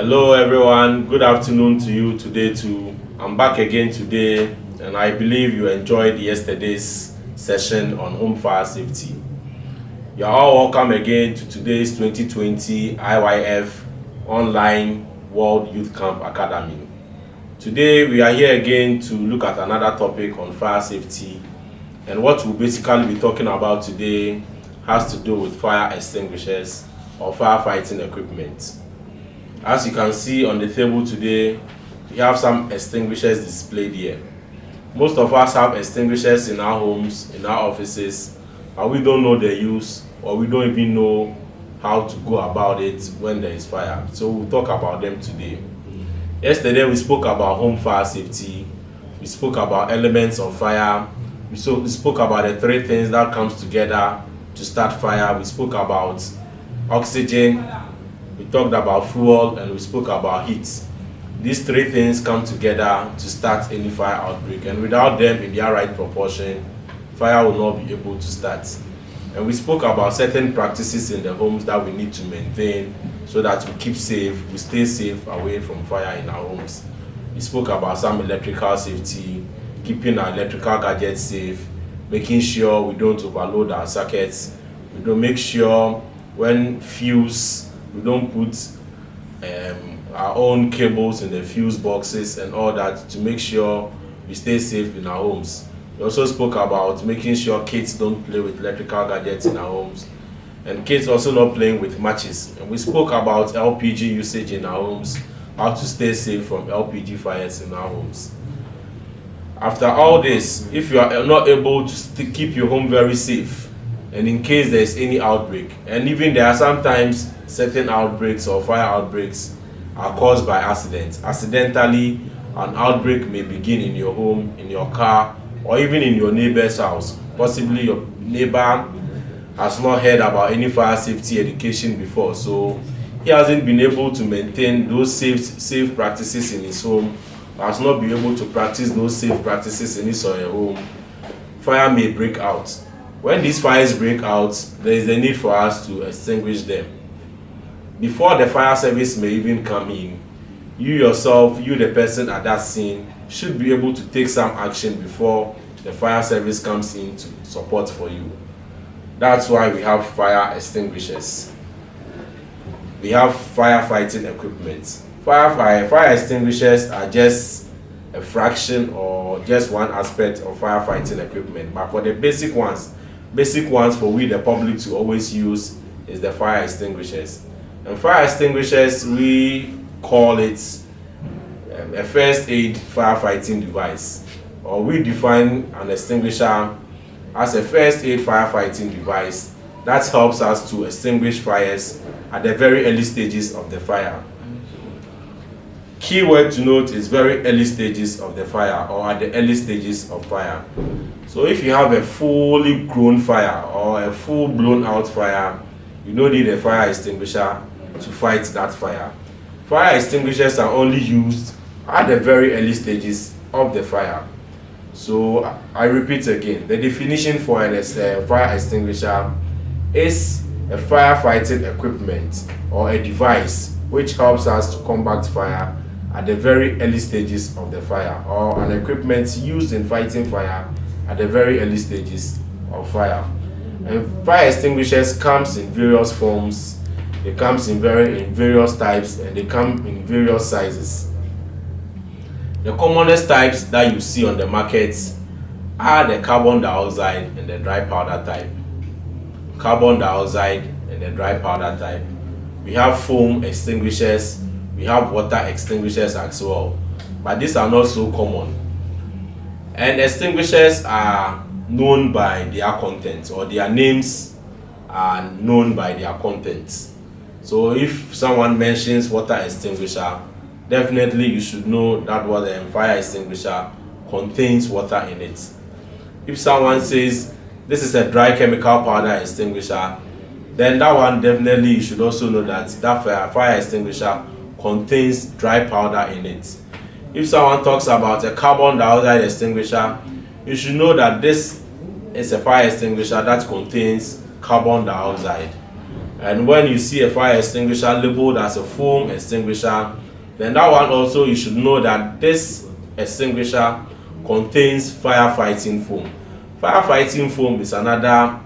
Hello everyone, good afternoon to you today too. I'm back again today and I believe you enjoyed yesterday's session on home fire safety. You are all welcome again to today's 2020 IYF Online World Youth Camp Academy. Today we are here again to look at another topic on fire safety, and what we'll basically be talking about today has to do with fire extinguishers or firefighting equipment. As you can see on the table today, we have some extinguishers displayed here. Most of us have extinguishers in our homes, in our offices, and we don't know their use, or we don't even know how to go about it when there is fire. So we'll talk about them today. Yesterday we spoke about home fire safety, we spoke about elements of fire, we spoke about the three things that comes together to start fire. We spoke about oxygen, we talked about fuel, and we spoke about heat. These three things come together to start any fire outbreak, and without them in their right proportion, fire will not be able to start. And we spoke about certain practices in the homes that we need to maintain so that we keep safe, we stay safe away from fire in our homes. We spoke about some electrical safety, keeping our electrical gadgets safe, making sure we don't overload our circuits, we don't make sure when fuse, we don't put our own cables in the fuse boxes and all that, to make sure we stay safe in our homes. We also spoke about making sure kids don't play with electrical gadgets in our homes, and kids also not playing with matches. And we spoke about LPG usage in our homes, how to stay safe from LPG fires in our homes. After all this, if you are not able to keep your home very safe, and in case there is any outbreak, and even there are sometimes certain outbreaks or fire outbreaks are caused by accidents. Accidentally, an outbreak may begin in your home, in your car, or even in your neighbor's house. Possibly your neighbor has not heard about any fire safety education before, so he hasn't been able to maintain those safe practices in his home, has not been able to practice those safe practices in his or her home. Fire may break out. When these fires break out, there is the need for us to extinguish them. Before the fire service may even come in, you yourself, you the person at that scene, should be able to take some action before the fire service comes in to support for you. That's why we have fire extinguishers. We have firefighting equipment. Fire extinguishers are just a fraction or just one aspect of firefighting equipment, but for the basic ones for we the public to always use is the fire extinguishers. And fire extinguishers, we call it a first aid firefighting device, or we define an extinguisher as a first aid firefighting device that helps us to extinguish fires at the very early stages of the fire. Key word to note is very early stages of the fire, or at the early stages of fire. So if you have a fully grown fire or a full blown out fire, you don't need a fire extinguisher to fight that fire. Fire extinguishers are only used at the very early stages of the fire. So I repeat again, the definition for a fire extinguisher is a firefighting equipment or a device which helps us to combat fire at the very early stages of the fire, or an equipment used in fighting fire at the very early stages of fire. And fire extinguishers comes in various forms. They comes in various types, and they come in various sizes. The commonest types that you see on the market are the carbon dioxide and the dry powder type. Carbon dioxide and the dry powder type. We have foam extinguishers, we have water extinguishers as well, but these are not so common. And extinguishers are known by their contents, or their names are known by their contents. So if someone mentions water extinguisher, definitely you should know that what the fire extinguisher contains water in it. If someone says this is a dry chemical powder extinguisher, then that one definitely you should also know that fire extinguisher contains dry powder in it. If someone talks about a carbon dioxide extinguisher, you should know that this is a fire extinguisher that contains carbon dioxide. And when you see a fire extinguisher labeled as a foam extinguisher, then that one also you should know that this extinguisher contains firefighting foam. Firefighting foam is another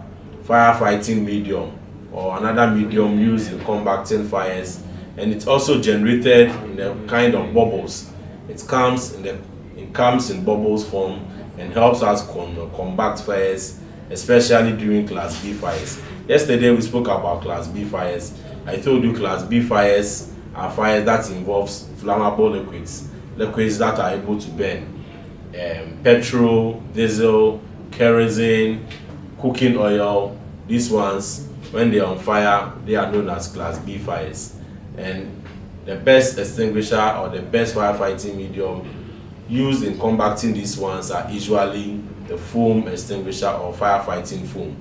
firefighting medium or another medium used in combating fires, and it's also generated in a kind of bubbles. It comes in bubbles form and helps us combat fires, especially during Class B fires. Yesterday we spoke about Class B fires. I told you Class B fires are fires that involves flammable liquids that are able to burn. Petrol, diesel, kerosene, cooking oil. These ones, when they are on fire, they are known as Class B fires. And the best extinguisher or the best firefighting medium used in combating these ones are usually the foam extinguisher or firefighting foam.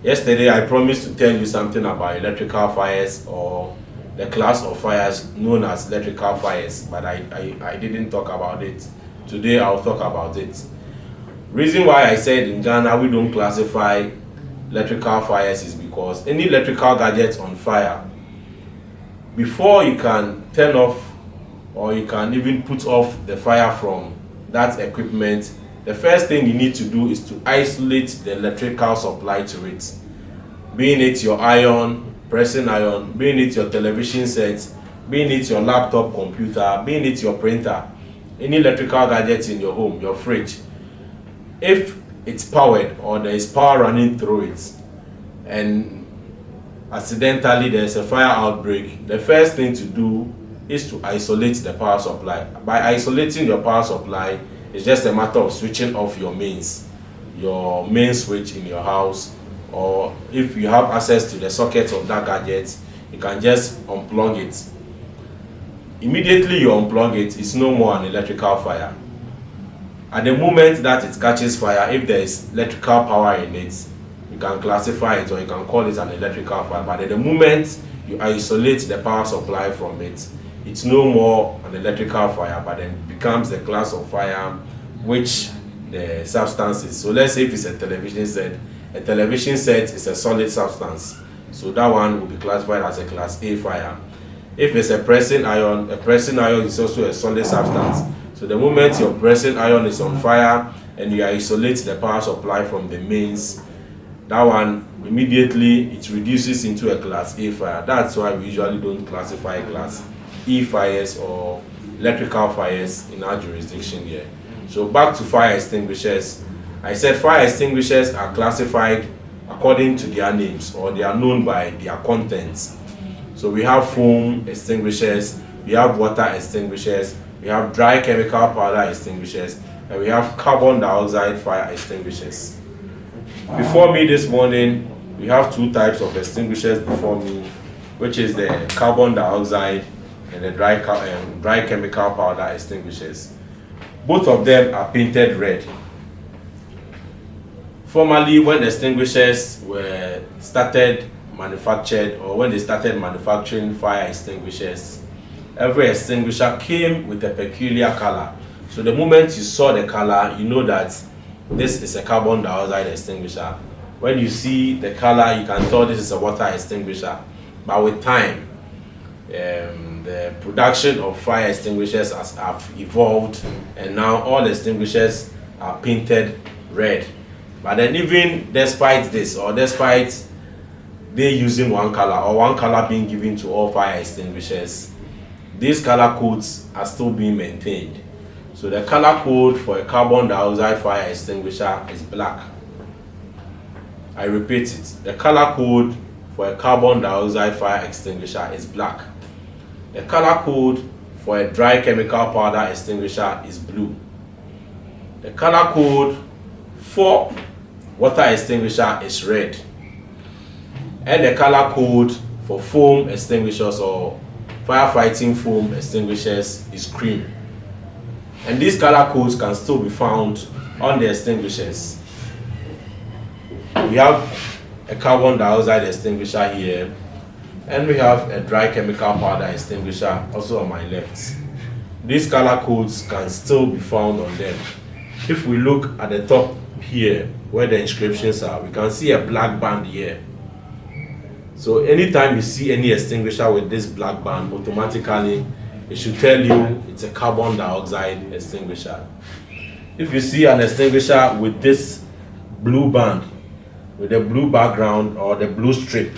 Yesterday I promised to tell you something about electrical fires or the class of fires known as electrical fires, but I didn't talk about it. Today I'll talk about it. Reason why I said in Ghana we don't classify electrical fires is because any electrical gadget on fire, before you can turn off or you can even put off the fire from that equipment, the first thing you need to do is to isolate the electrical supply to it. Being it your iron, pressing iron, being it your television set, being it your laptop computer, being it your printer, any electrical gadget in your home, your fridge. If it's powered or there is power running through it and accidentally there's a fire outbreak, the first thing to do is to isolate the power supply. By isolating your power supply, it's just a matter of switching off your main switch in your house, or if you have access to the socket of that gadget, you can just unplug it. Immediately you unplug it, it's no more an electrical fire. At the moment that it catches fire, if there is electrical power in it, you can classify it or you can call it an electrical fire. But at the moment you isolate the power supply from it, it's no more an electrical fire, but then it becomes a class of fire which the substance is. So let's say if it's a television set is a solid substance, so that one will be classified as a Class A fire. If it's a pressing iron is also a solid substance. So the moment your pressing iron is on fire and you isolate the power supply from the mains, that one immediately it reduces into a Class A fire. That's why we usually don't classify Class E fires or electrical fires in our jurisdiction here. So back to fire extinguishers. I said fire extinguishers are classified according to their names, or they are known by their contents. So we have foam extinguishers, we have water extinguishers, we have dry chemical powder extinguishers, and we have carbon dioxide fire extinguishers. Before me this morning, we have two types of extinguishers before me, which is the carbon dioxide and the dry chemical powder extinguishers. Both of them are painted red. Formerly, when the extinguishers were manufactured, or when they started manufacturing fire extinguishers, every extinguisher came with a peculiar color. So the moment you saw the color, you know that this is a carbon dioxide extinguisher. When you see the color, you can tell this is a water extinguisher. But with time, the production of fire extinguishers have evolved, and now all extinguishers are painted red. But then even despite this, or despite they using one color or one color being given to all fire extinguishers, these color codes are still being maintained. So the color code for a carbon dioxide fire extinguisher is black. I repeat it, the color code for a carbon dioxide fire extinguisher is black. The color code for a dry chemical powder extinguisher is blue. The color code for water extinguisher is red. And the color code for foam extinguishers or firefighting foam extinguishers is cream. And these color codes can still be found on the extinguishers. We have a carbon dioxide extinguisher here, and we have a dry chemical powder extinguisher also on my left. These color codes can still be found on them. If we look at the top here where the inscriptions are, we can see a black band here. So anytime you see any extinguisher with this black band, automatically it should tell you it's a carbon dioxide extinguisher. If you see an extinguisher with this blue band, with the blue background or the blue strip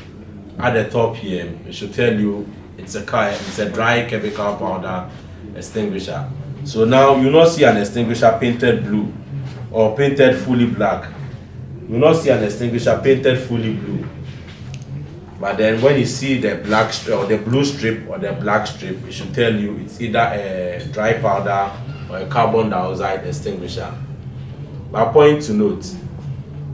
at the top here, it should tell you it's a dry chemical powder extinguisher. So now you not see an extinguisher painted blue or painted fully black. You not see an extinguisher painted fully blue. But then when you see the black or the blue strip or the black strip, it should tell you it's either a dry powder or a carbon dioxide extinguisher. My point to note,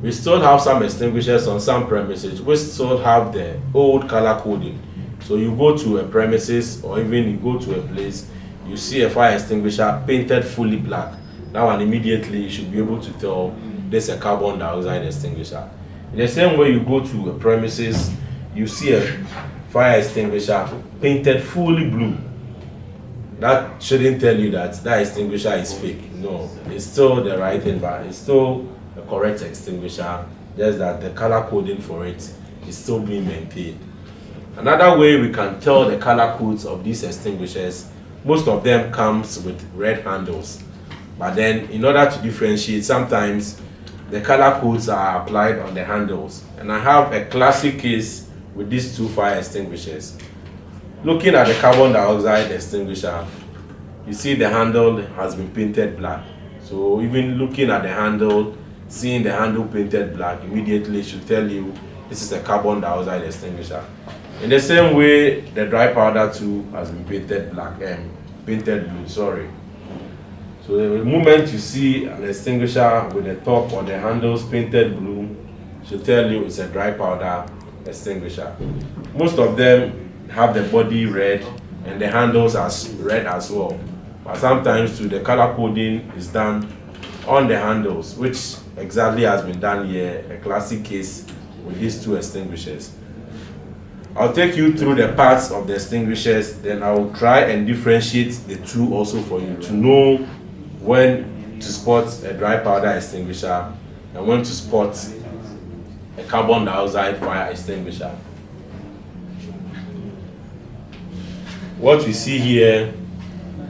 we still have some extinguishers on some premises which still have the old color coding. So you go to a premises or even you go to a place, you see a fire extinguisher painted fully black. That one immediately you should be able to tell this is a carbon dioxide extinguisher. In the same way, you go to a premises, you see a fire extinguisher painted fully blue. That shouldn't tell you that that extinguisher is fake. No, it's still the right thing, but it's still a correct extinguisher, just that the color coding for it is still being maintained. Another way we can tell the color codes of these extinguishers, most of them comes with red handles. But then in order to differentiate, sometimes the color codes are applied on the handles. And I have a classic case with these two fire extinguishers. Looking at the carbon dioxide extinguisher, you see the handle has been painted black. So even looking at the handle, seeing the handle painted black, immediately should tell you this is a carbon dioxide extinguisher. In the same way, the dry powder too has been painted black, painted blue, sorry. So the moment you see an extinguisher with the top or the handles painted blue, should tell you it's a dry powder extinguisher. Most of them have the body red and the handles as red as well. But sometimes too, the color coding is done on the handles, which exactly has been done here, a classic case with these two extinguishers. I'll take you through the parts of the extinguishers, then I'll try and differentiate the two also for you to know when to spot a dry powder extinguisher and when to spot a carbon dioxide fire extinguisher. What we see here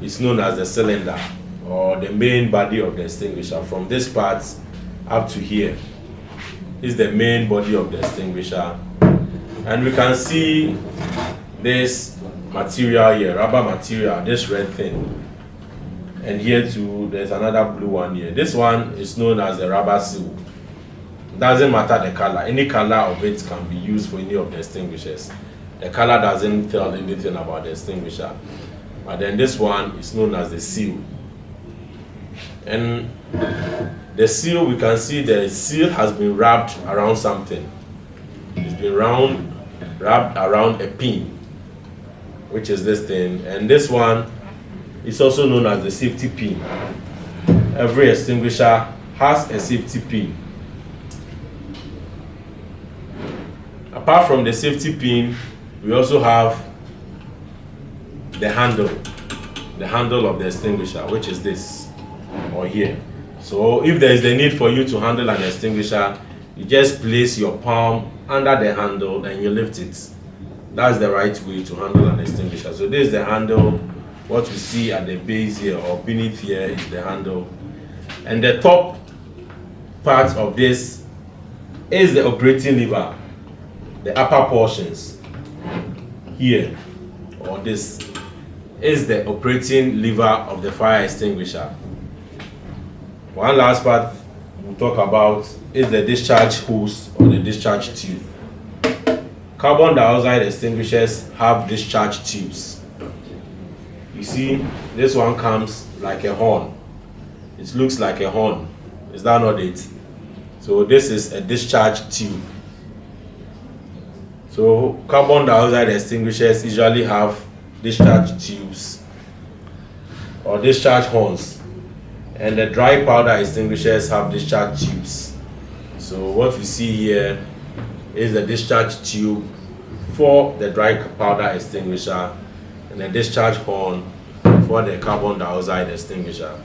is known as the cylinder or the main body of the extinguisher. From this part up to here is the main body of the extinguisher, and we can see this material here, rubber material, this red thing, and here too there's another blue one here. This one is known as the rubber seal. Doesn't matter the color, any color of it can be used for any of the extinguishers. The color doesn't tell anything about the extinguisher. But then this one is known as the seal. And the seal, we can see the seal has been wrapped around something. It's been wrapped around a pin, which is this thing. And this one is also known as the safety pin. Every extinguisher has a safety pin. Apart from the safety pin, we also have the handle of the extinguisher, which is this or here. So if there is the need for you to handle an extinguisher, you just place your palm under the handle and you lift it. That's the right way to handle an extinguisher. So this is the handle. What we see at the base here or beneath here is the handle, and the top part of this is the operating lever. The upper portions here or this is the operating lever of the fire extinguisher. One last part we'll talk about is the discharge hose or the discharge tube. Carbon dioxide extinguishers have discharge tubes. You see, this one comes like a horn. It looks like a horn. Is that not it? So this is a discharge tube. So carbon dioxide extinguishers usually have discharge tubes or discharge horns, and the dry powder extinguishers have discharge tubes. So what we see here is the discharge tube for the dry powder extinguisher and the discharge horn for the carbon dioxide extinguisher.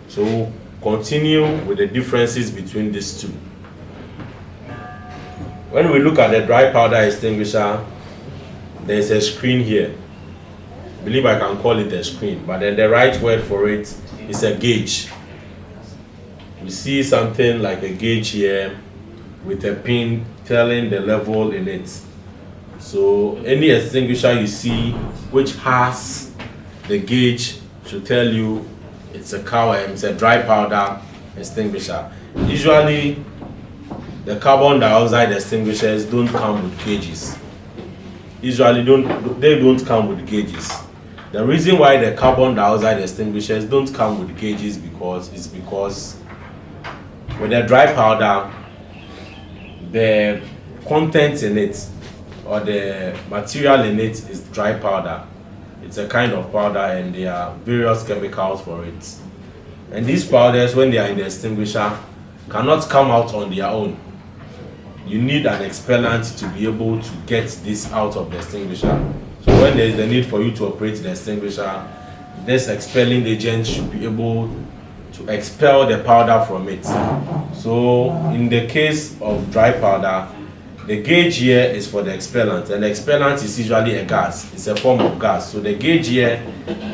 So we'll continue with the differences between these two. When we look at the dry powder extinguisher, there's a screen here. I believe I can call it a screen, but then the right word for it is a gauge. We see something like a gauge here with a pin telling the level in it. So any extinguisher you see which has the gauge should tell you it's a dry powder extinguisher. Usually the carbon dioxide extinguishers don't come with gauges. They don't come with gauges. The reason why the carbon dioxide extinguishers don't come with gauges because with a dry powder, the content in it or the material in it is dry powder. It's a kind of powder and there are various chemicals for it. And these powders, when they are in the extinguisher, cannot come out on their own. You need an expellant to be able to get this out of the extinguisher. So when there is the need for you to operate the extinguisher, this expelling agent should be able to expel the powder from it. So in the case of dry powder, the gauge here is for the expellant, and the expellant is usually a gas. It's a form of gas. So the gauge here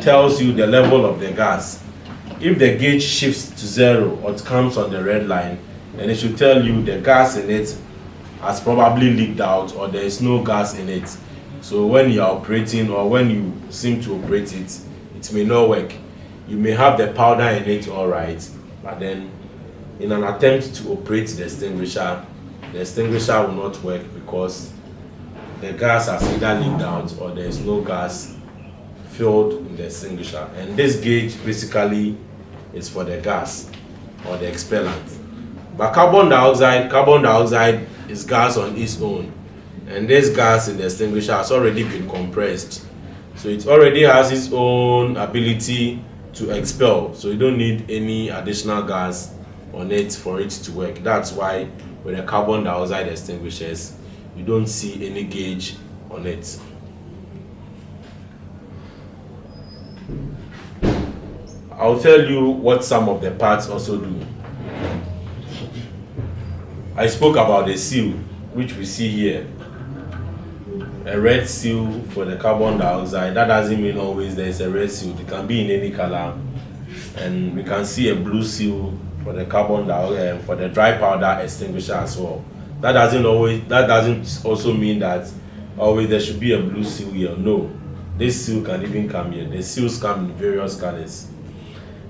tells you the level of the gas. If the gauge shifts to 0 or it comes on the red line, then it should tell you the gas in it has probably leaked out or there is no gas in it. So when you are operating or when you seem to operate it, it may not work. You may have the powder in it all right, but then in an attempt to operate the extinguisher will not work because the gas has either leaked out or there is no gas filled in the extinguisher. And this gauge basically is for the gas or the expellant. But carbon dioxide is gas on its own, and this gas in the extinguisher has already been compressed, so it already has its own ability to expel, so you don't need any additional gas on it for it to work. That's why with the carbon dioxide extinguishers you don't see any gauge on it. I'll tell you what some of the parts also do. I spoke about the seal, which we see here. A red seal for the carbon dioxide. That doesn't mean always there is a red seal. It can be in any color. And we can see a blue seal for the carbon dioxide for the dry powder extinguisher as well. That doesn't also mean that always there should be a blue seal here. No, this seal can even come here. The seals come in various colors.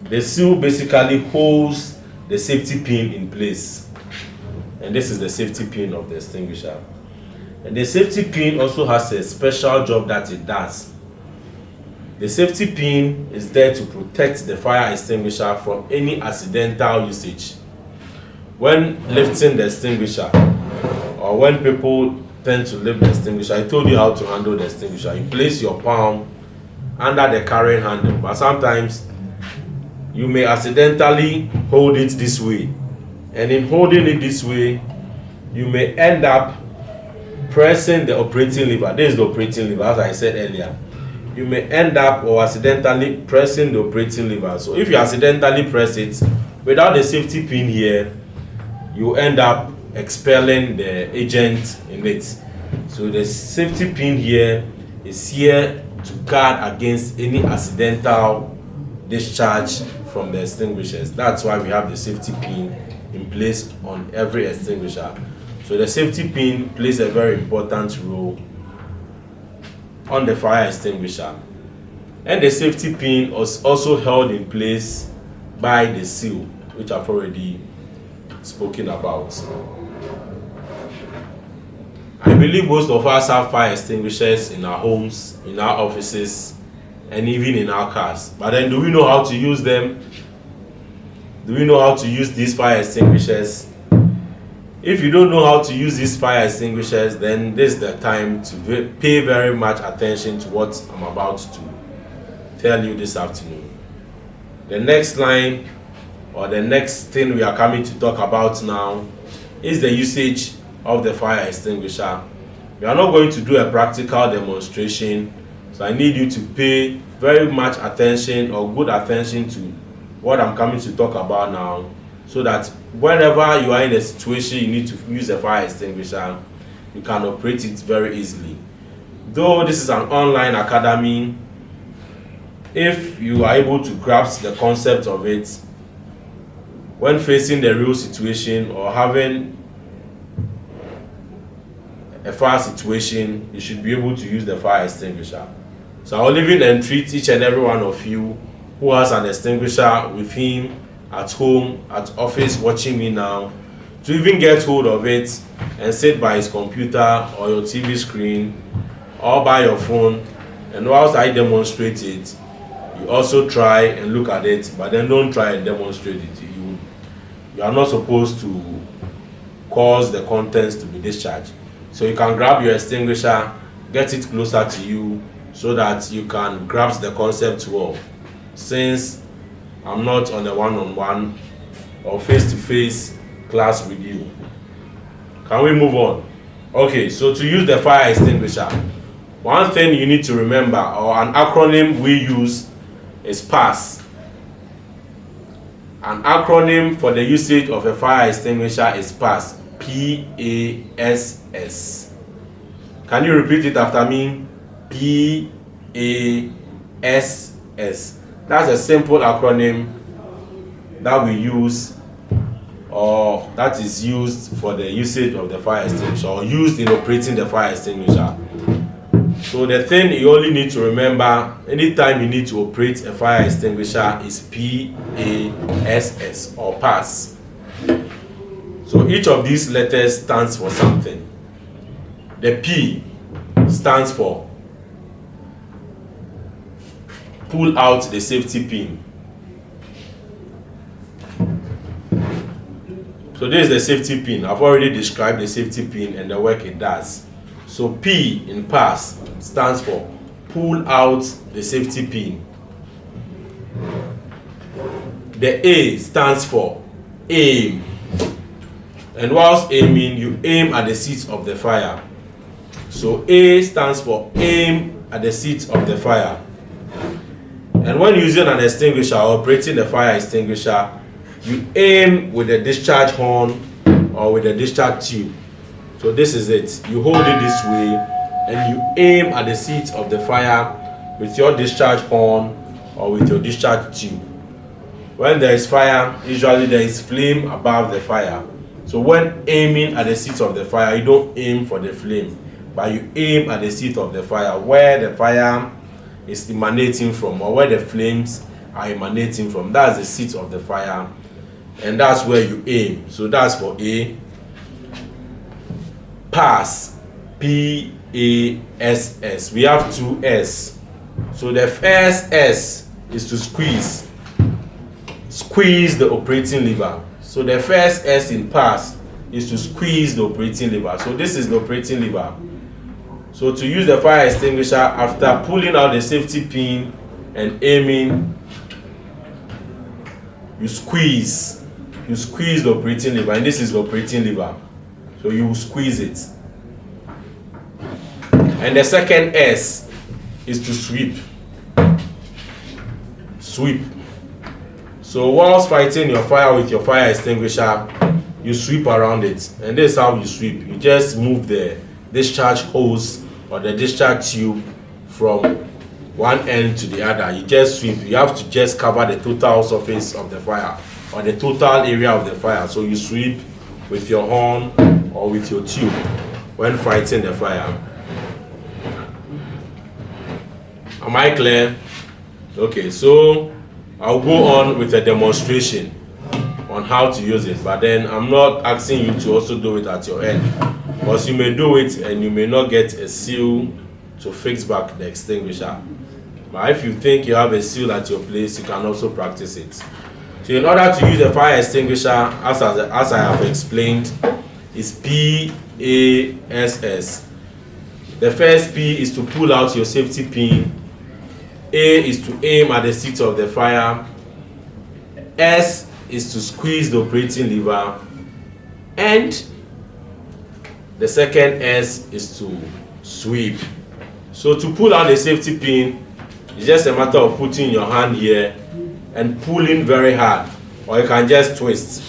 The seal basically holds the safety pin in place. And this is the safety pin of the extinguisher. And the safety pin also has a special job that it does. The safety pin is there to protect the fire extinguisher from any accidental usage. When lifting the extinguisher, or when people tend to lift the extinguisher, I told you how to handle the extinguisher. You place your palm under the carrying handle, but sometimes you may accidentally hold it this way. And in holding it this way, you may end up pressing the operating lever. This is the operating lever, as I said earlier. You may end up or accidentally pressing the operating lever. So if you accidentally press it without the safety pin here, you end up expelling the agent in it. So the safety pin here is here to guard against any accidental discharge from the extinguishers. That's why we have the safety pin in place on every extinguisher. So the safety pin plays a very important role on the fire extinguisher. And the safety pin is also held in place by the seal, which I've already spoken about. I believe most of us have fire extinguishers in our homes, in our offices, and even in our cars. But then do we know how to use them? Do we know how to use these fire extinguishers? If you don't know how to use these fire extinguishers, then this is the time to pay very much attention to what I'm about to tell you this afternoon. The next line, or the next thing we are coming to talk about now, is the usage of the fire extinguisher. We are not going to do a practical demonstration, so I need you to pay very much attention or good attention to what I'm coming to talk about now, so that whenever you are in a situation you need to use a fire extinguisher, you can operate it very easily. Though this is an online academy, if you are able to grasp the concept of it, when facing the real situation or having a fire situation, you should be able to use the fire extinguisher. So I'll even entreat each and every one of you who has an extinguisher with him at home, at office, watching me now, to even get hold of it and sit by his computer or your TV screen or by your phone, and whilst I demonstrate it, you also try and look at it, but then don't try and demonstrate it. You are not supposed to cause the contents to be discharged. So you can grab your extinguisher, get it closer to you so that you can grasp the concept well. Since I'm not on a one-on-one or face-to-face class with you. Can we move on? Okay, so to use the fire extinguisher, one thing you need to remember, or an acronym we use, is PASS. An acronym for the usage of a fire extinguisher is PASS. P-A-S-S. Can you repeat it after me? P-A-S-S. That's a simple acronym that we use, or that is used for the usage of the fire extinguisher, or used in operating the fire extinguisher. So the thing you only need to remember anytime you need to operate a fire extinguisher is P-A-S-S, or PASS. So each of these letters stands for something. The P stands for pull out the safety pin. So this is the safety pin. I've already described the safety pin and the work it does. So P in PASS stands for pull out the safety pin. The A stands for aim. And whilst aiming, you aim at the seat of the fire. So A stands for aim at the seat of the fire. And when using an extinguisher or operating the fire extinguisher, you aim with the discharge horn or with the discharge tube. So this is it. You hold it this way and you aim at the seat of the fire with your discharge horn or with your discharge tube. When there is fire, usually there is flame above the fire. So when aiming at the seat of the fire, you don't aim for the flame, but you aim at the seat of the fire, where the fire is emanating from, or where the flames are emanating from. That's the seat of the fire, and that's where you aim. So that's for A. PASS, P-A-S-S. We have two S. So the first S is to squeeze. Squeeze the operating lever. So the first S in PASS is to squeeze the operating lever. So this is the operating lever. So to use the fire extinguisher, after pulling out the safety pin and aiming, you squeeze the operating lever, and this is the operating lever. So you squeeze it. And the second S is to sweep. Sweep. So whilst fighting your fire with your fire extinguisher, you sweep around it. And this is how you sweep. You just move the discharge hose or the discharge tube from one end to the other. You just sweep. You have to just cover the total surface of the fire or the total area of the fire. So you sweep with your horn or with your tube when fighting the fire. Am I clear? Okay, so I'll go on with a demonstration on how to use it, but then I'm not asking you to also do it at your end, because you may do it and you may not get a seal to fix back the extinguisher. But if you think you have a seal at your place, you can also practice it. So in order to use the fire extinguisher, as I have explained, is P-A-S-S. The first P is to pull out your safety pin. A is to aim at the seat of the fire. S is to squeeze the operating lever. And the second S is to sweep. So to pull out the safety pin, it's just a matter of putting your hand here and pulling very hard, or you can just twist.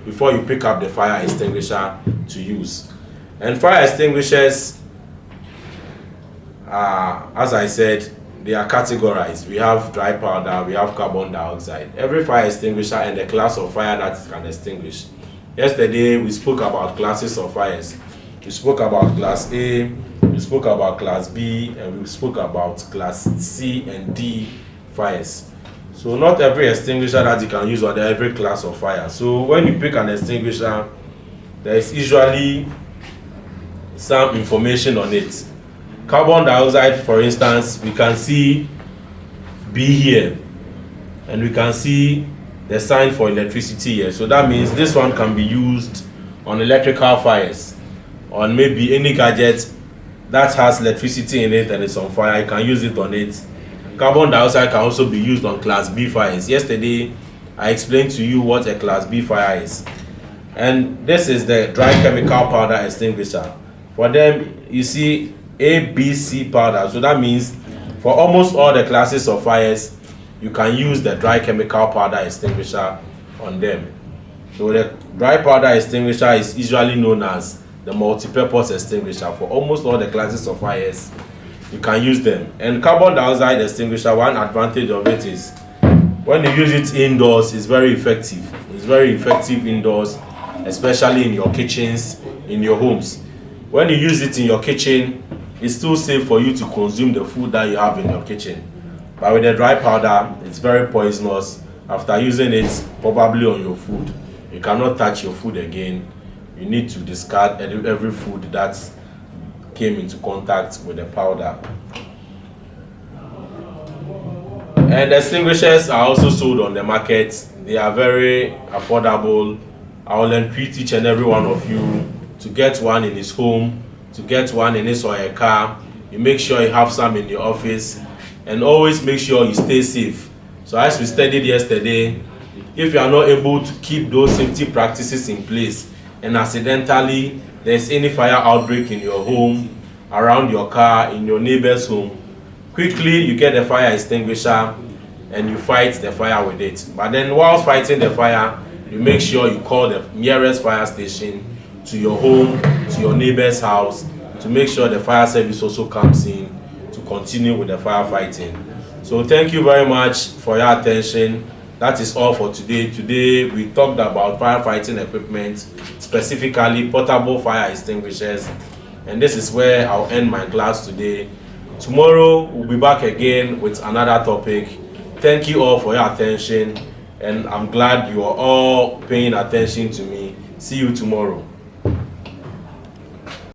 before you pick up the fire extinguisher to use. And fire extinguishers, as I said, they are categorized. We have dry powder, we have carbon dioxide. Every fire extinguisher and the class of fire that it can extinguish. Yesterday we spoke about classes of fires. We spoke about class A, we spoke about class B, and we spoke about class C and D fires. So not every extinguisher that you can use on every class of fire. So when you pick an extinguisher, there is usually some information on it. Carbon dioxide, for instance, we can see B here, and we can see the sign for electricity here. So that means this one can be used on electrical fires, on maybe any gadget that has electricity in it and it's on fire. You can use it on it. Carbon dioxide can also be used on class B fires. Yesterday I explained to you what a class B fire is, and this is the dry chemical powder extinguisher. For them, you see A, B, C powder. So that means for almost all the classes of fires, you can use the dry chemical powder extinguisher on them. So the dry powder extinguisher is usually known as the multi-purpose extinguisher. For almost all the classes of fires, you can use them. And carbon dioxide extinguisher, one advantage of it is when you use it indoors, it's very effective. It's very effective indoors, especially in your kitchens, in your homes. When you use it in your kitchen, it's still safe for you to consume the food that you have in your kitchen. But with the dry powder, it's very poisonous. After using it, probably on your food, you cannot touch your food again. You need to discard every food that came into contact with the powder. And the extinguishers are also sold on the market. They are very affordable. I will entreat each and every one of you to get one in his home, to get one in his or her car. You make sure you have some in your office, and always make sure you stay safe. So as we studied yesterday, if you are not able to keep those safety practices in place, and accidentally there's any fire outbreak in your home, around your car, in your neighbor's home, quickly you get the fire extinguisher and you fight the fire with it. But then while fighting the fire, you make sure you call the nearest fire station to your home, to your neighbor's house, to make sure the fire service also comes in to continue with the firefighting. So thank you very much for your attention. That is all for today. Today we talked about firefighting equipment, specifically portable fire extinguishers, and this is where I'll end my class today. Tomorrow we'll be back again with another topic. Thank you all for your attention, and I'm glad you are all paying attention to me. See you tomorrow.